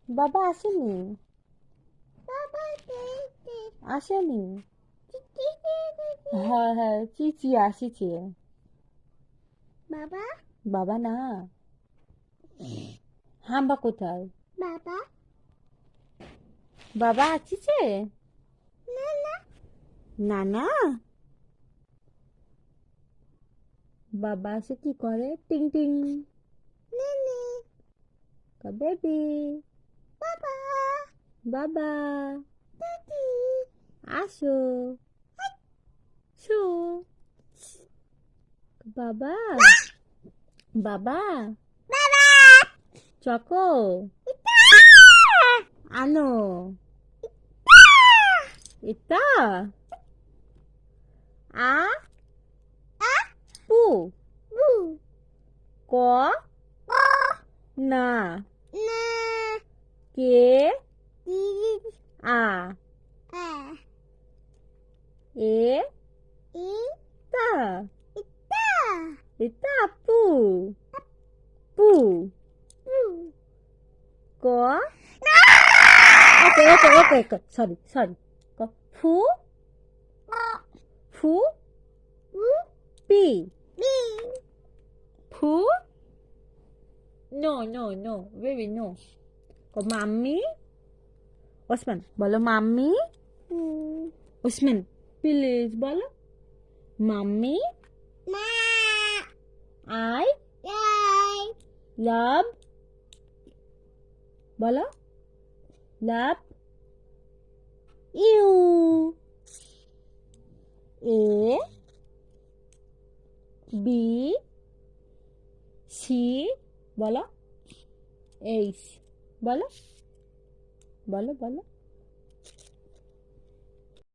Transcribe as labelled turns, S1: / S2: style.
S1: বাবা আসেনি। আসেনি। হ্যাঁ হ্যাঁ, চিচি আসিছে।
S2: বাবা
S1: বাবা না। হাম্বা কোথায়?
S2: বাবা
S1: বাবা আসিছে।
S2: না না
S1: না না। বাবা এসে কি করে? টিং টিং।
S2: নেনে
S1: বেবি।
S2: বাবা
S1: বাবা
S2: দাদি
S1: আসো। শু। বাবা। বাবা
S2: বাবা
S1: চকো আনো। এটা আ পু
S2: বু
S1: ক না
S2: না
S1: কে
S2: দি
S1: আ
S2: আ
S1: এ
S2: ই
S1: তা
S2: ইতা
S1: এটা পু পু
S2: বু
S1: ক ওকে ওকে ওকে ওকে সরি সরি ফু ফু
S2: বু
S1: পি
S2: বি
S1: ফু no no no baby no mummy Osman বলো মাম্মি ওসমান প্লিজ বলো মাম্মি
S2: মা
S1: আই
S2: ইয়াই
S1: লাভ বলো love you A B C বলো এইচ বলো বলো বলো